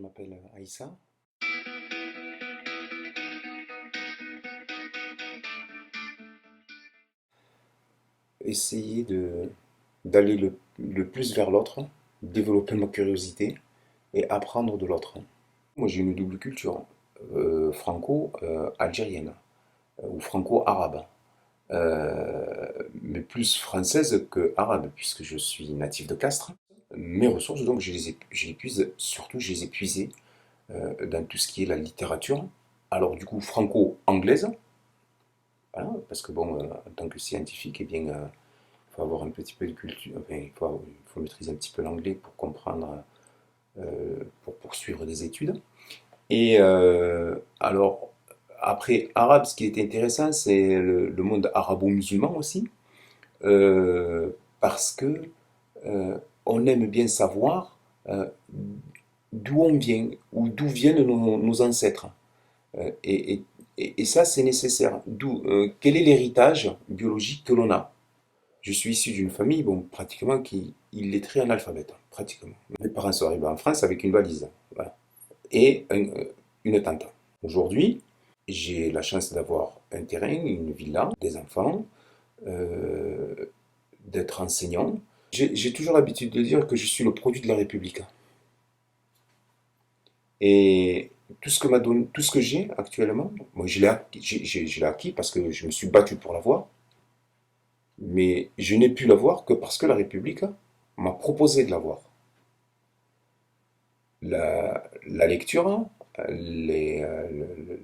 Je m'appelle Aïssa. Essayer d'aller le plus vers l'autre, développer ma curiosité et apprendre de l'autre. Moi, j'ai une double culture, franco-algérienne ou franco-arabe, mais plus française que arabe, puisque je suis natif de Castres. Mes ressources, donc, je les puise, surtout, je les ai puisées dans tout ce qui est la littérature. Alors, du coup, franco-anglaise, voilà, parce que bon, en tant que scientifique, eh bien, faut avoir un petit peu de culture, enfin, il faut maîtriser un petit peu l'anglais pour comprendre, pour poursuivre des études. Et alors, après, arabe, ce qui est intéressant, c'est le monde arabo-musulman aussi, parce que on aime bien savoir d'où on vient, ou d'où viennent nos ancêtres. Et ça, c'est nécessaire. Quel est l'héritage biologique que l'on a? Je suis issu d'une famille, bon, pratiquement qui illettrée analphabète, pratiquement. Mes parents sont arrivés en France avec une valise, voilà, et une tante. Aujourd'hui, j'ai la chance d'avoir un terrain, une villa, des enfants, euh, d'être enseignant. J'ai toujours l'habitude de dire que je suis le produit de la République. Et tout ce que j'ai actuellement, moi je l'ai acquis parce que je me suis battu pour l'avoir, mais je n'ai pu l'avoir que parce que la République m'a proposé de l'avoir. La lecture, les, euh, le-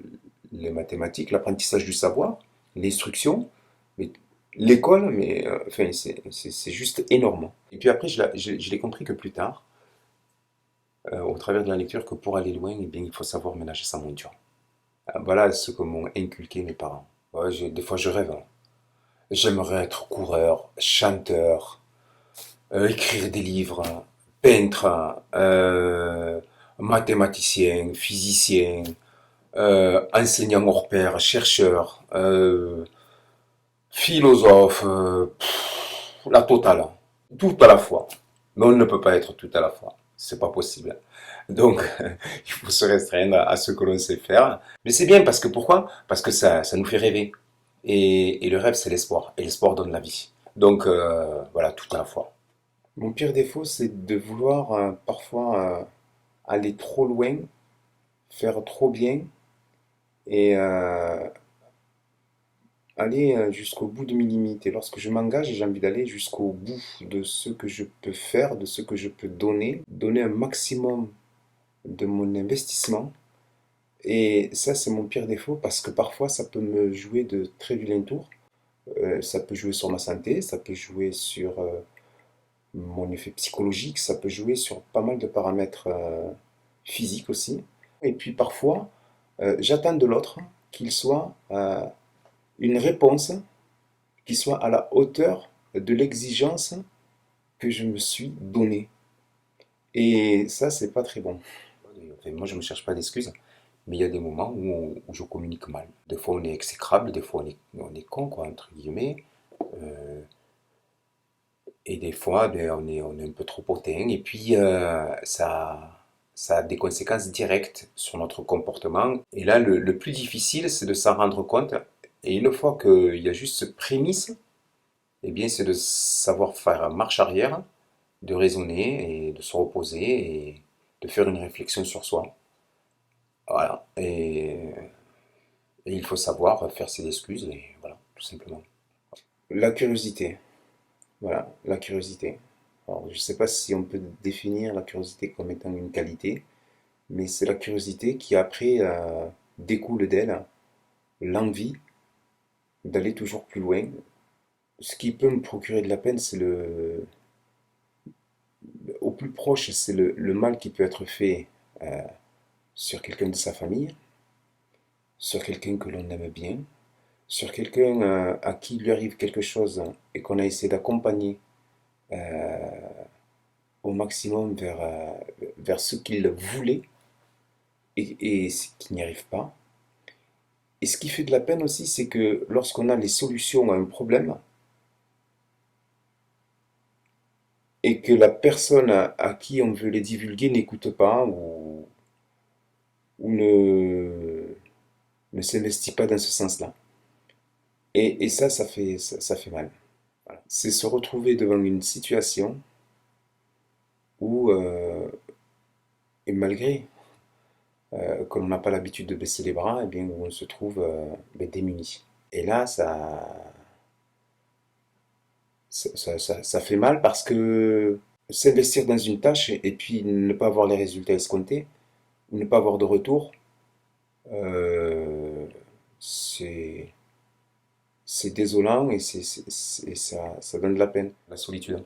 les mathématiques, l'apprentissage du savoir, l'instruction, mais l'école, mais enfin, c'est juste énorme. Et puis après, je l'ai compris que plus tard, au travers de la lecture, que pour aller loin, eh bien, il faut savoir ménager sa monture. Voilà ce que m'ont inculqué mes parents. Ouais, des fois, je rêve, hein. J'aimerais être coureur, chanteur, écrire des livres, peintre, mathématicien, physicien, enseignant hors pair, chercheur, philosophe, la totale. Tout à la fois. Mais on ne peut pas être tout à la fois. C'est pas possible. Donc, il faut se restreindre à ce que l'on sait faire. Mais c'est bien parce que pourquoi? Parce que ça nous fait rêver. Et le rêve, c'est l'espoir. Et l'espoir donne la vie. Donc, voilà, tout à la fois. Mon pire défaut, c'est de vouloir parfois aller trop loin, faire trop bien et aller jusqu'au bout de mes limites. Et lorsque je m'engage, j'ai envie d'aller jusqu'au bout de ce que je peux faire, de ce que je peux donner un maximum de mon investissement. Et ça, c'est mon pire défaut parce que parfois, ça peut me jouer de très vilains tours. Ça peut jouer sur ma santé, ça peut jouer sur mon effet psychologique, ça peut jouer sur pas mal de paramètres physiques aussi. Et puis parfois, j'attends de l'autre qu'il soit une réponse qui soit à la hauteur de l'exigence que je me suis donnée. Et ça, c'est pas très bon. Enfin, moi, je ne me cherche pas d'excuses, mais il y a des moments où je communique mal. Des fois, on est exécrable, des fois, on est con, quoi, entre guillemets. Euh, et des fois, ben, on est un peu trop hautain. Et puis, ça a des conséquences directes sur notre comportement. Et là, le plus difficile, c'est de s'en rendre compte. Et une fois qu'il y a juste ce prémisse, eh bien, c'est de savoir faire marche arrière, de raisonner et de se reposer et de faire une réflexion sur soi. Voilà. Et il faut savoir faire ses excuses et voilà, tout simplement. La curiosité. Voilà, la curiosité. Alors, je ne sais pas si on peut définir la curiosité comme étant une qualité, mais c'est la curiosité qui après découle d'elle l'envie d'aller toujours plus loin. Ce qui peut me procurer de la peine, c'est au plus proche, c'est le mal qui peut être fait euh, sur quelqu'un de sa famille, sur quelqu'un que l'on aime bien, sur quelqu'un à qui lui arrive quelque chose et qu'on a essayé d'accompagner au maximum vers ce qu'il voulait et ce qui n'y arrive pas. Et ce qui fait de la peine aussi, c'est que lorsqu'on a les solutions à un problème et que la personne à qui on veut les divulguer n'écoute pas ou ne s'investit pas dans ce sens-là. Et ça, ça fait mal. Voilà. C'est se retrouver devant une situation où, et malgré qu'on n'a pas l'habitude de baisser les bras, et bien, où on se trouve ben, démuni. Et là, ça fait mal parce que s'investir dans une tâche et puis ne pas avoir les résultats escomptés, ne pas avoir de retour, euh, c'est c'est désolant et ça donne de la peine. La solitude.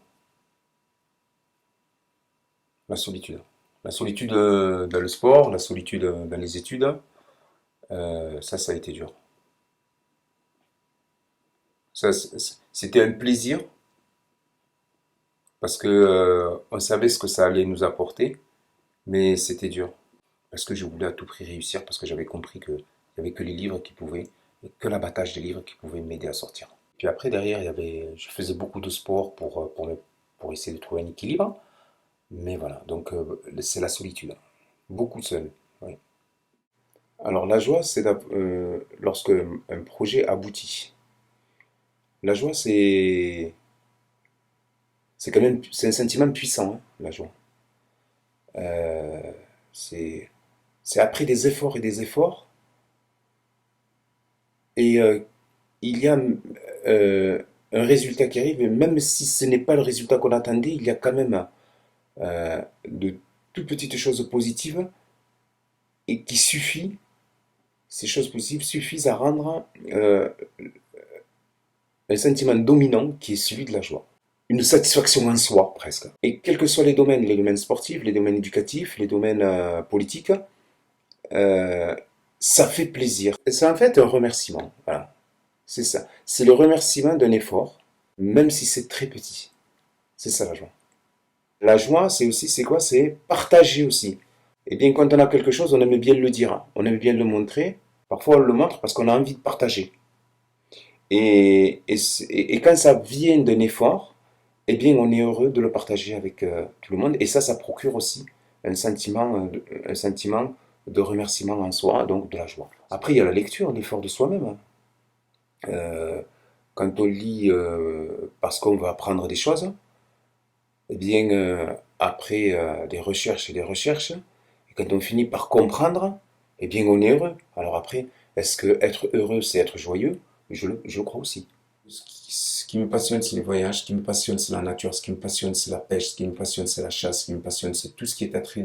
La solitude. La solitude dans le sport, la solitude dans les études, ça a été dur. C'était un plaisir parce que on savait ce que ça allait nous apporter, mais c'était dur. Parce que je voulais à tout prix réussir, parce que j'avais compris qu'il n'y avait que les livres qui pouvaient, que l'abattage des livres qui pouvait m'aider à sortir. Puis après, derrière, je faisais beaucoup de sport pour essayer de trouver un équilibre. Mais voilà, donc c'est la solitude. Beaucoup seul. Oui. Alors la joie, c'est lorsque un projet aboutit. La joie, c'est quand même c'est un sentiment puissant, hein, la joie. Euh, c'est c'est après des efforts et des efforts, et il y a un résultat qui arrive, et même si ce n'est pas le résultat qu'on attendait, il y a quand même de toutes petites choses positives et qui suffit, ces choses positives suffisent à rendre un sentiment dominant qui est celui de la joie. Une satisfaction en soi, presque. Et quels que soient les domaines sportifs, les domaines éducatifs, les domaines politiques, euh, ça fait plaisir. C'est en fait un remerciement. Voilà. C'est ça. C'est le remerciement d'un effort, même si c'est très petit. C'est ça la joie. La joie, c'est aussi, c'est quoi? C'est partager aussi. Et bien, quand on a quelque chose, on aime bien le dire, hein. On aime bien le montrer. Parfois, on le montre parce qu'on a envie de partager. Et quand ça vient d'un effort, eh bien, on est heureux de le partager avec tout le monde. Et ça procure aussi un sentiment de remerciement en soi, donc de la joie. Après, il y a la lecture, l'effort de soi-même, hein. Euh, Quand on lit parce qu'on veut apprendre des choses, eh bien, après des recherches et des recherches, et quand on finit par comprendre, eh bien, on est heureux. Alors après, est-ce que être heureux, c'est être joyeux? Je le crois aussi. Ce qui me passionne, c'est les voyages. Ce qui me passionne, c'est la nature. Ce qui me passionne, c'est la pêche. Ce qui me passionne, c'est la chasse. Ce qui me passionne, c'est tout ce qui est attrait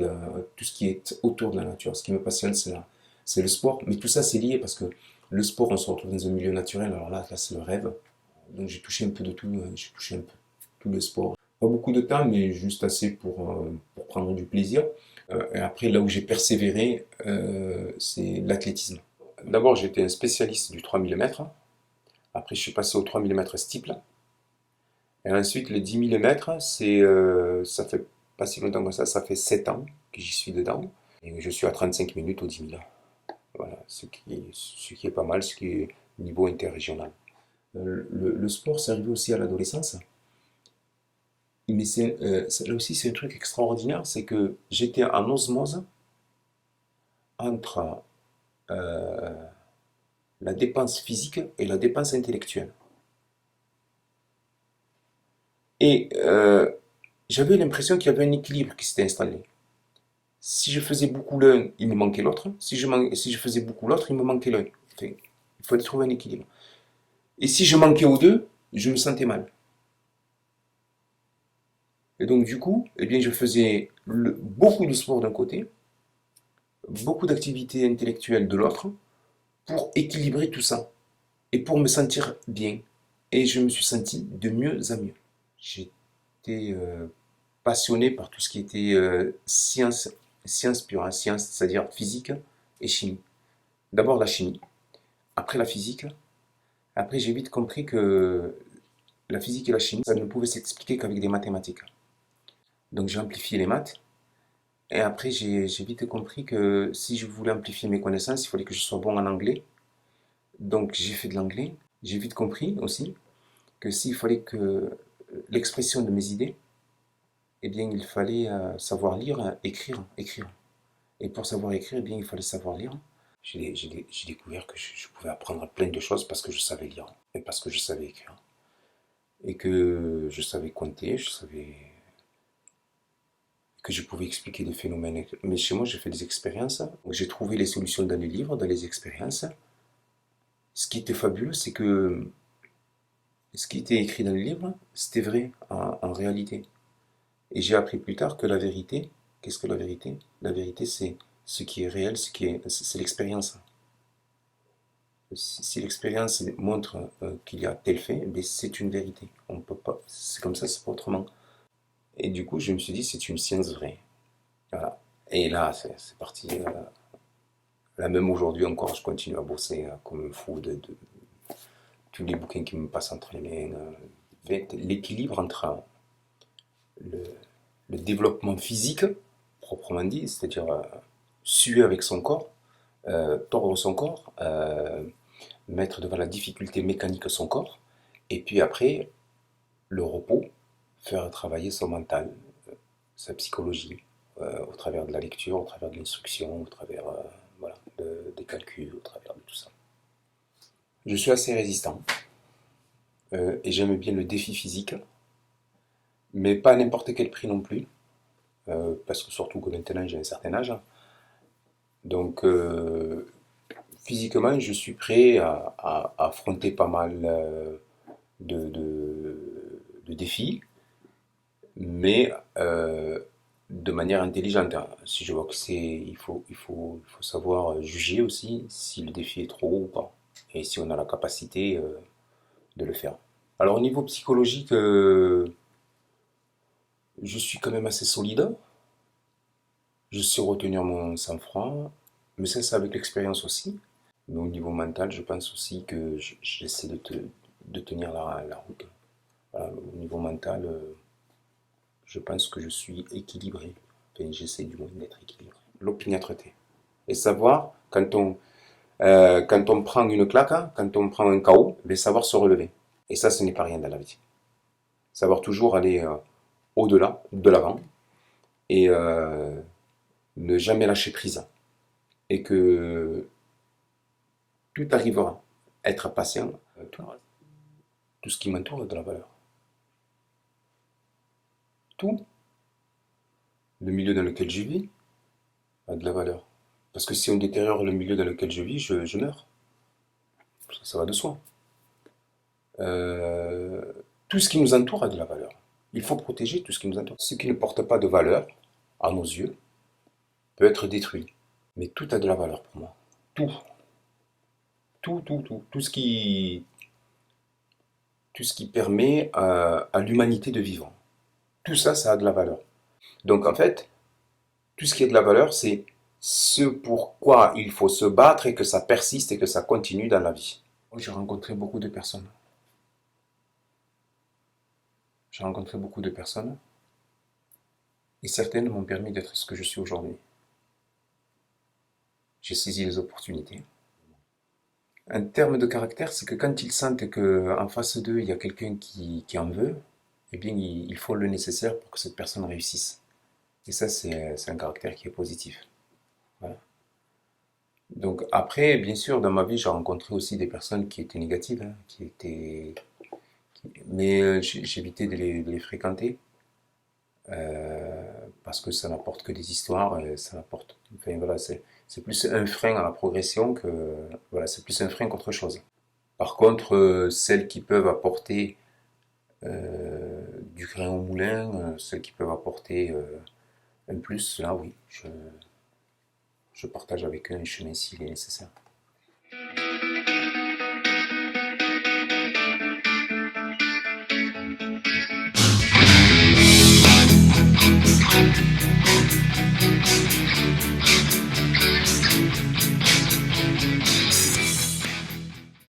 tout ce qui est autour de la nature. Ce qui me passionne, c'est le sport. Mais tout ça, c'est lié parce que le sport, on se retrouve dans un milieu naturel. Alors là, c'est le rêve. Donc j'ai touché un peu de tout. J'ai touché un peu tout le sport. Pas beaucoup de temps, mais juste assez pour prendre du plaisir. Et après, là où j'ai persévéré, c'est l'athlétisme. D'abord, j'étais un spécialiste du 3 mm. Après, je suis passé au 3 mm steeple. Et ensuite, le 10 mm, ça fait pas si longtemps que ça fait 7 ans que j'y suis dedans. Et je suis à 35 minutes au 10 000. Voilà, ce qui est pas mal, ce qui est niveau interrégional. Le sport, c'est arrivé aussi à l'adolescence. Mais là aussi, c'est un truc extraordinaire, c'est que j'étais en osmose entre euh, la dépense physique et la dépense intellectuelle. Et j'avais l'impression qu'il y avait un équilibre qui s'était installé. Si je faisais beaucoup l'un, il me manquait l'autre. Si je faisais beaucoup l'autre, il me manquait l'un. Enfin, il fallait trouver un équilibre. Et si je manquais aux deux, je me sentais mal. Et donc du coup, eh bien, je faisais beaucoup de sport d'un côté, beaucoup d'activités intellectuelles de l'autre, pour équilibrer tout ça et pour me sentir bien. Et je me suis senti de mieux en mieux. J'étais passionné par tout ce qui était science pure, hein, science, c'est-à-dire physique et chimie. D'abord la chimie, après la physique. Après, j'ai vite compris que la physique et la chimie, ça ne pouvait s'expliquer qu'avec des mathématiques. Donc j'ai amplifié les maths. Et après, j'ai vite compris que si je voulais amplifier mes connaissances, il fallait que je sois bon en anglais. Donc j'ai fait de l'anglais. J'ai vite compris aussi que s'il fallait que l'expression de mes idées, eh bien, il fallait savoir lire, écrire, écrire. Et pour savoir écrire, eh bien, il fallait savoir lire. J'ai découvert que je pouvais apprendre plein de choses parce que je savais lire et parce que je savais écrire. Et que je savais compter, que je pouvais expliquer des phénomènes. Mais chez moi, j'ai fait des expériences. J'ai trouvé les solutions dans les livres, dans les expériences. Ce qui était fabuleux, c'est que ce qui était écrit dans les livres, c'était vrai en réalité. Et j'ai appris plus tard que la vérité, qu'est-ce que la vérité? La vérité, c'est ce qui est réel, c'est l'expérience. Si l'expérience montre qu'il y a tel fait, ben c'est une vérité. On peut pas, c'est comme ça, c'est pas autrement. Et du coup, je me suis dit, c'est une science vraie. Voilà. Et là, c'est parti. Là, même aujourd'hui encore, je continue à bosser comme un fou de tous les bouquins qui me passent entre les mains. L'équilibre entre le, le développement physique, proprement dit, c'est-à-dire suer avec son corps, tordre son corps, mettre devant la difficulté mécanique son corps, et puis après, le repos, faire travailler son mental, sa psychologie, au travers de la lecture, au travers de l'instruction, au travers voilà, des calculs, au travers de tout ça. Je suis assez résistant et j'aime bien le défi physique, mais pas à n'importe quel prix non plus, parce que surtout que maintenant j'ai un certain âge. Donc physiquement, je suis prêt à affronter pas mal de, de, de défis, mais de manière intelligente. Si je vois que il faut savoir juger aussi si le défi est trop haut ou pas, et si on a la capacité de le faire. Alors au niveau psychologique, je suis quand même assez solide. Je sais retenir mon sang-froid, mais ça c'est avec l'expérience aussi. Mais au niveau mental, je pense aussi que j'essaie de tenir la route. Voilà, au niveau mental, je pense que je suis équilibré. Enfin, j'essaie du moins d'être équilibré. L'opiniâtreté. Et savoir, quand on prend une claque, hein, quand on prend un KO, ben, savoir se relever. Et ça, ce n'est pas rien dans la vie. Savoir toujours aller au-delà, de l'avant, et ne jamais lâcher prise. Et que tout arrivera. Être patient, tout ce qui m'entoure a de la valeur. Tout, le milieu dans lequel je vis, a de la valeur. Parce que si on détériore le milieu dans lequel je vis, je meurs. Ça va de soi. Euh, tout ce qui nous entoure a de la valeur. Il faut protéger tout ce qui nous entoure. Ce qui ne porte pas de valeur, à nos yeux, peut être détruit. Mais tout a de la valeur pour moi. Tout. Tout, tout, tout. Tout ce qui permet à l'humanité de vivre. Tout ça, ça a de la valeur. Donc en fait, tout ce qui a de la valeur, c'est ce pourquoi il faut se battre et que ça persiste et que ça continue dans la vie. J'ai rencontré beaucoup de personnes. J'ai rencontré beaucoup de personnes et certaines m'ont permis d'être ce que je suis aujourd'hui. J'ai saisi les opportunités. Un terme de caractère, c'est que quand ils sentent qu'en face d'eux, il y a quelqu'un qui en veut, eh bien, il faut le nécessaire pour que cette personne réussisse. Et ça, c'est un caractère qui est positif. Voilà. Donc après, bien sûr, dans ma vie, j'ai rencontré aussi des personnes qui étaient négatives, hein, mais j'évitais de les fréquenter parce que ça n'apporte que des histoires, et ça n'apporte, enfin voilà, c'est plus un frein à la progression que, voilà, c'est plus un frein qu'autre chose. Par contre, celles qui peuvent apporter du grain au moulin, celles qui peuvent apporter un plus, là oui, je partage avec eux un chemin s'il est nécessaire.